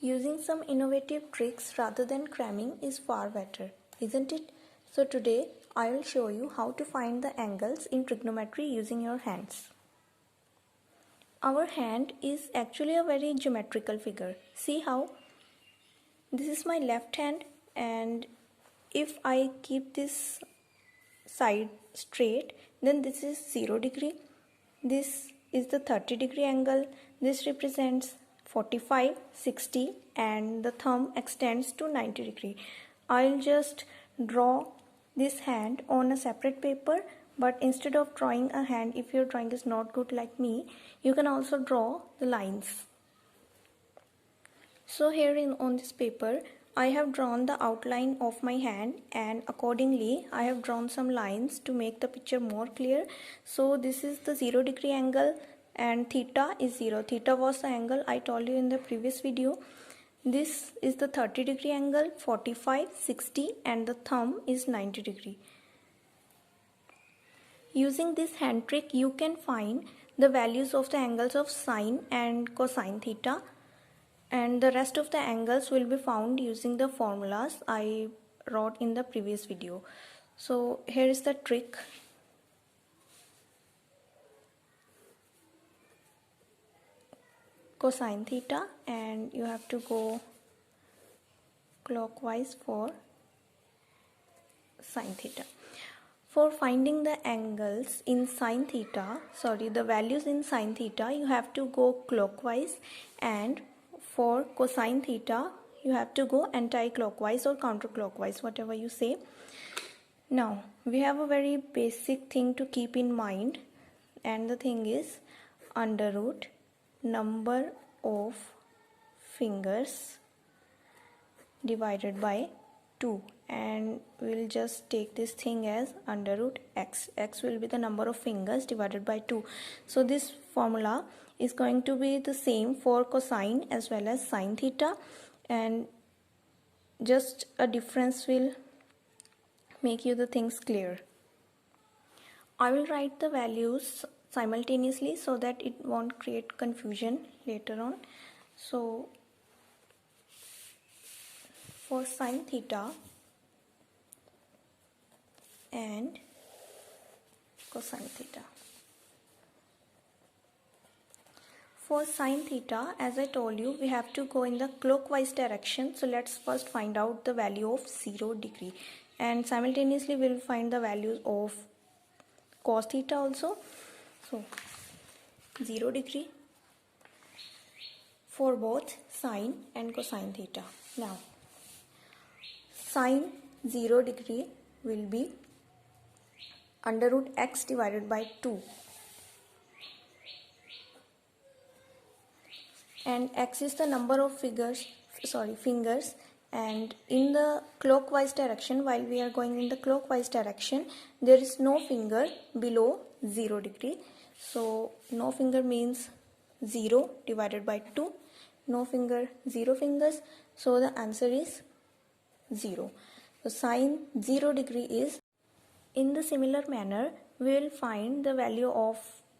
Using some innovative tricks rather than cramming is far better, isn't it? So today I will show you how to find the angles in trigonometry using your hands. Our hand is actually a very geometrical figure. See how? This is my left hand, and if I keep this side straight, then this is 0 degree. This is the 30-degree angle. This represents 45, 60, and the thumb extends to 90 degree. I'll just draw this hand on a separate paper, but instead of drawing a hand, if your drawing is not good like me, you can also draw the lines. So here on this paper, I have drawn the outline of my hand, and accordingly I have drawn some lines to make the picture more clear. So this is the 0 degree angle and theta is 0. Theta was the angle I told you in the previous video. This is the 30 degree angle, 45, 60, and the thumb is 90 degree. Using this hand trick, you can find the values of the angles of sine and cosine theta, and the rest of the angles will be found using the formulas I wrote in the previous video. So here is the trick. Cosine theta, and you have to go clockwise for sine theta. For finding the angles in sine theta, the values in sine theta, you have to go clockwise, and for cosine theta you have to go anti-clockwise or counterclockwise, whatever you say. Now we have a very basic thing to keep in mind, and the thing is under root number of fingers divided by 2, and we'll just take this thing as under root x. X will be the number of fingers divided by 2. So this formula is going to be the same for cosine as well as sine theta, and just a difference will make you the things clear. I will write the values simultaneously so that it won't create confusion later on. So for sine theta and cosine theta. For sine theta, as I told you, we have to go in the clockwise direction. So let's first find out the value of 0 degree, and simultaneously we will find the values of cos theta also. So 0 degree for both sine and cosine theta. Now sine 0 degree will be under root x divided by 2, and x is the number of fingers, and in the clockwise direction, while we are going in the clockwise direction, there is no finger below 0 degree. So no finger means 0 divided by 2, no finger, 0 fingers, so the answer is 0. So sine 0 degree is. In the similar manner, we will find the value of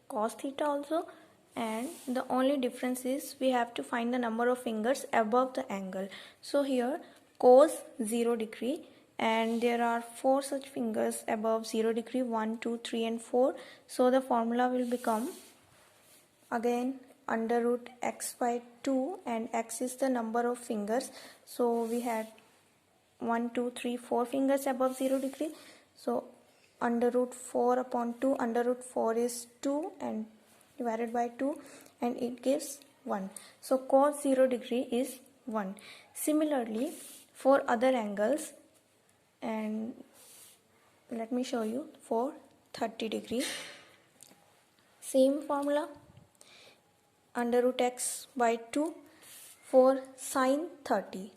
cos theta also, and the only difference is we have to find the number of fingers above the angle. So here cos 0 degree, and there are 4 such fingers above 0 degree, 1, 2, 3 and 4. So the formula will become again under root x by 2, and x is the number of fingers. So we had 1, 2, 3, 4 fingers above 0 degree. So under root 4 upon 2, under root 4 is 2 and divided by 2, and it gives 1. So cos 0 degree is 1. Similarly for other angles, and let me show you for 30 degree. Same formula, under root x by 2 for sine 30,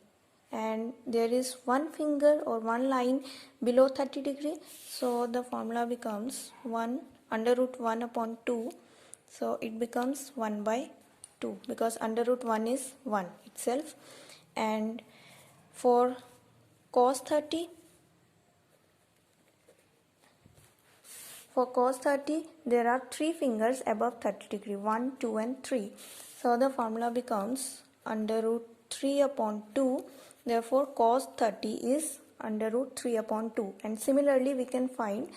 and there is one finger or one line below 30 degree, so the formula becomes 1 under root 1 upon 2, so it becomes 1 by 2 because under root 1 is 1 itself. And for cos 30, there are 3 fingers above 30 degree, 1, 2 and 3, so the formula becomes under root 3 upon 2. Therefore, cos 30 is under root 3 upon 2. And similarly, we can find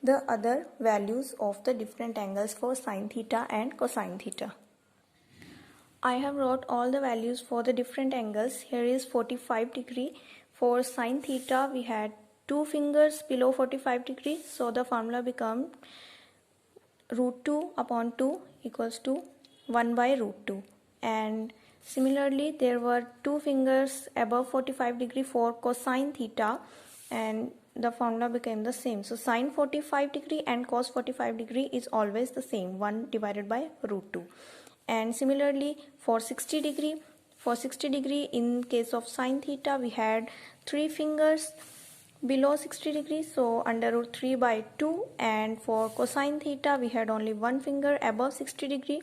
the other values of the different angles for sin theta and cosine theta. I have wrote all the values for the different angles. Here is 45 degree. For sin theta, we had 2 fingers below 45 degrees. So the formula becomes root 2 upon 2 equals to 1 by root 2. And similarly, there were 2 fingers above 45 degree for cosine theta, and the formula became the same. So sine 45 degree and cos 45 degree is always the same, 1 divided by root 2. And similarly for 60 degree, in case of sine theta, we had 3 fingers below 60 degrees, so under root 3 by 2. And for cosine theta, we had only 1 finger above 60 degree,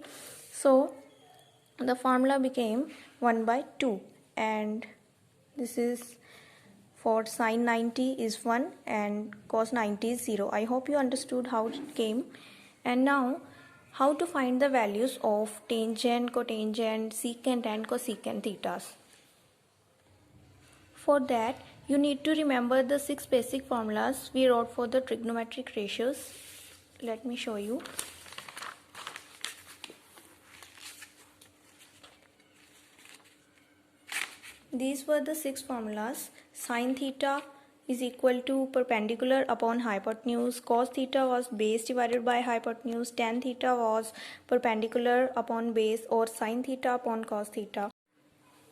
so the formula became 1 by 2. And this is for sine 90 is 1 and cos 90 is 0. I hope you understood how it came. And now, how to find the values of tangent, cotangent, secant and cosecant thetas. For that, you need to remember the 6 basic formulas we wrote for the trigonometric ratios. Let me show you. These were the 6 formulas. Sin theta is equal to perpendicular upon hypotenuse. Cos theta was base divided by hypotenuse. Tan theta was perpendicular upon base, or sin theta upon cos theta.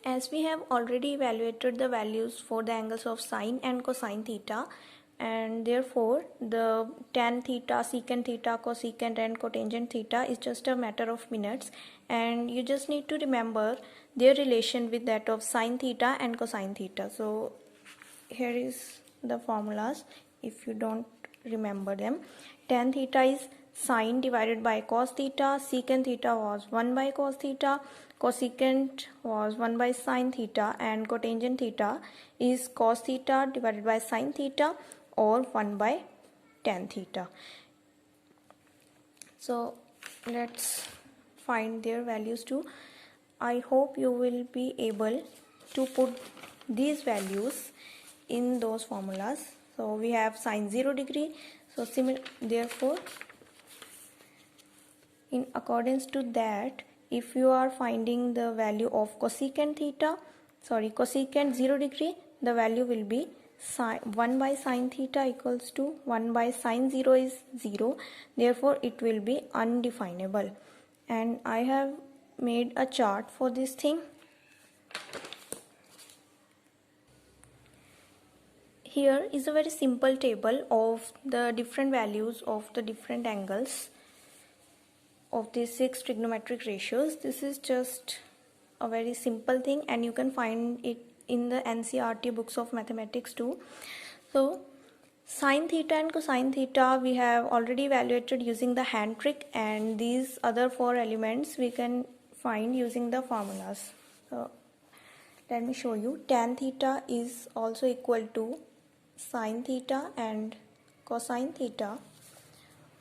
As we have already evaluated the values for the angles of sine and cosine theta, and therefore the tan theta, secant theta, cosecant and cotangent theta is just a matter of minutes, and you just need to remember their relation with that of sine theta and cosine theta. So here is the formulas if you don't remember them. Tan theta is sine divided by cos theta, secant theta was 1 by cos theta, cosecant was 1 by sine theta, and cotangent theta is cos theta divided by sine theta, or 1 by tan theta. So let's find their values too. I hope you will be able to put these values in those formulas. So we have sine 0 degree. So therefore, in accordance to that, if you are finding the value of cosecant 0 degree, the value will be 1 by sine theta equals to 1 by sine 0 is 0. Therefore, it will be undefinable. And I have made a chart for this thing. Here is a very simple table of the different values of the different angles of these 6 trigonometric ratios. This is just a very simple thing, and you can find it in the NCERT books of mathematics too. So sine theta and cosine theta we have already evaluated using the hand trick, and these other 4 elements we can find using the formulas. So let me show you. Tan theta is also equal to sine theta and cosine theta.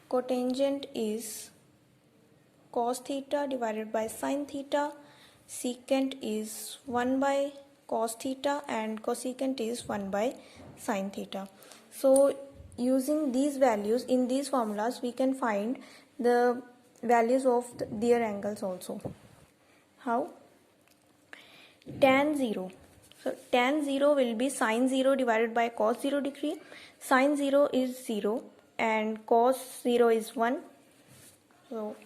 Cotangent is cos theta divided by sine theta. Secant is 1 by cos theta, and cosecant is 1 by sine theta. So using these values in these formulas, we can find the values of their angles also. How? Tan 0. So tan 0 will be sine 0 divided by cos 0 degree. Sine 0 is 0 and cos 0 is 1. So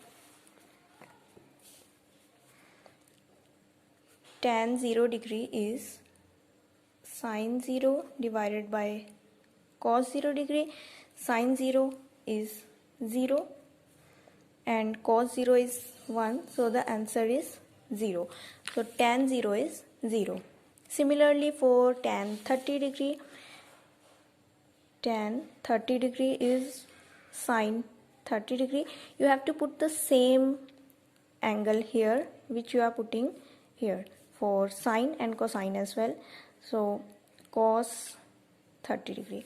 tan 0 degree is sine 0 divided by cos 0 degree. Sine 0 is 0 and cos 0 is 1. So the answer is 0. So tan 0 is 0. Similarly for tan 30 degree, tan 30 degree is sine 30 degree. You have to put the same angle here which you are putting here for sine and cosine as well. So cos 30 degree,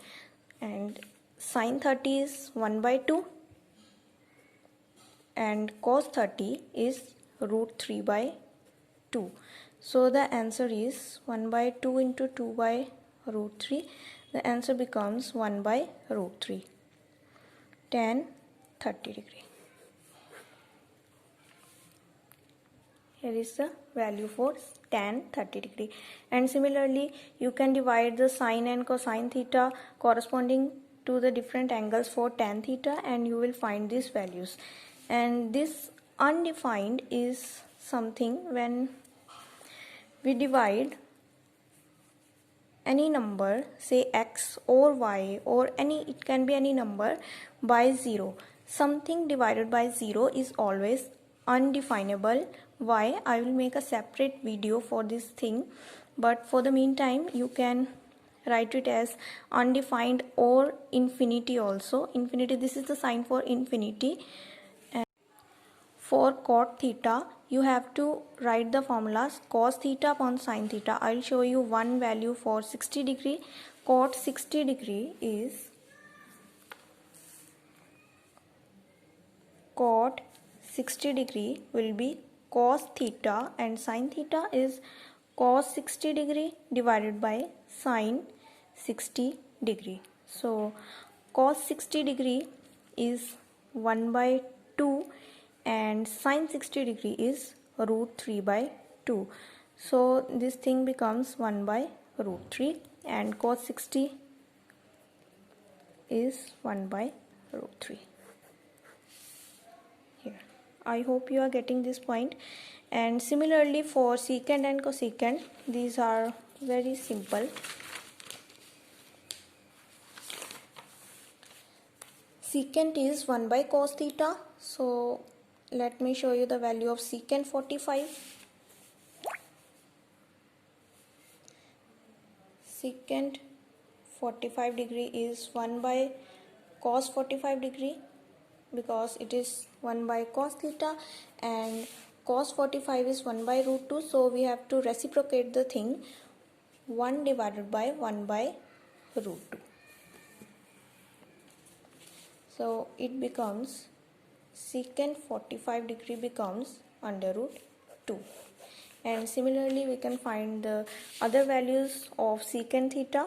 and sine 30 is 1 by 2 and cos 30 is root 3 by 2. So the answer is 1 by 2 into 2 by root 3. The answer becomes 1 by root 3. Tan 30 degree. Here is the value for tan 30 degree. And similarly, you can divide the sine and cosine theta corresponding to the different angles for tan theta, and you will find these values. And this undefined is something when we divide any number, say x or y or it can be any number, by 0. Something divided by 0 is always undefinable. Why? I will make a separate video for this thing, but for the meantime you can write it as undefined or infinity also. Infinity, this is the sign for infinity. And for cot theta, you have to write the formulas cos theta upon sin theta. I will show you one value for 60 degree. Cot 60 degree is cot 60 degree will be cos theta, and sin theta is cos 60 degree divided by sin 60 degree. So cos 60 degree is 1 by 2 and sin 60 degree is root 3 by 2. So this thing becomes 1 by root 3 and cos 60 is 1 by root 3. Here, I hope you are getting this point. And similarly for secant and cosecant, these are very simple. Secant is 1 by cos theta. So let me show you the value of secant 45. Secant 45 degree is 1 by cos 45 degree, because it is 1 by cos theta, and cos 45 is 1 by root 2, so we have to reciprocate the thing, 1 divided by 1 by root 2. So it becomes secant 45 degree becomes under root 2. And similarly we can find the other values of secant theta.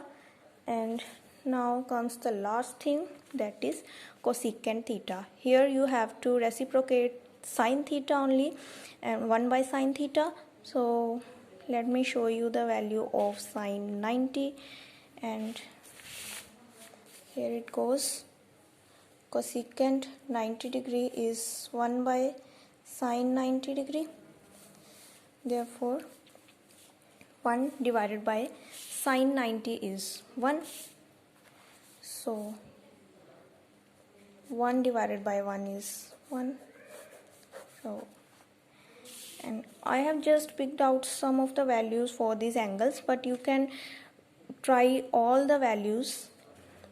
And now comes the last thing, that is cosecant theta. Here you have to reciprocate sin theta only, and 1 by sin theta. So let me show you the value of sin 90, and here it goes. Cosecant 90 degree is 1 by sin 90 degree. Therefore 1 divided by sin 90 is 1. So 1 divided by 1 is 1. So, and I have just picked out some of the values for these angles, but you can try all the values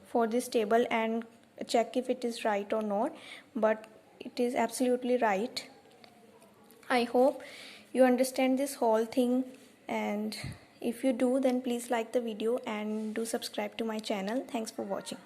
for this table and check if it is right or not, but it is absolutely right. I hope you understand this whole thing, and if you do, then please like the video and do subscribe to my channel. Thanks for watching.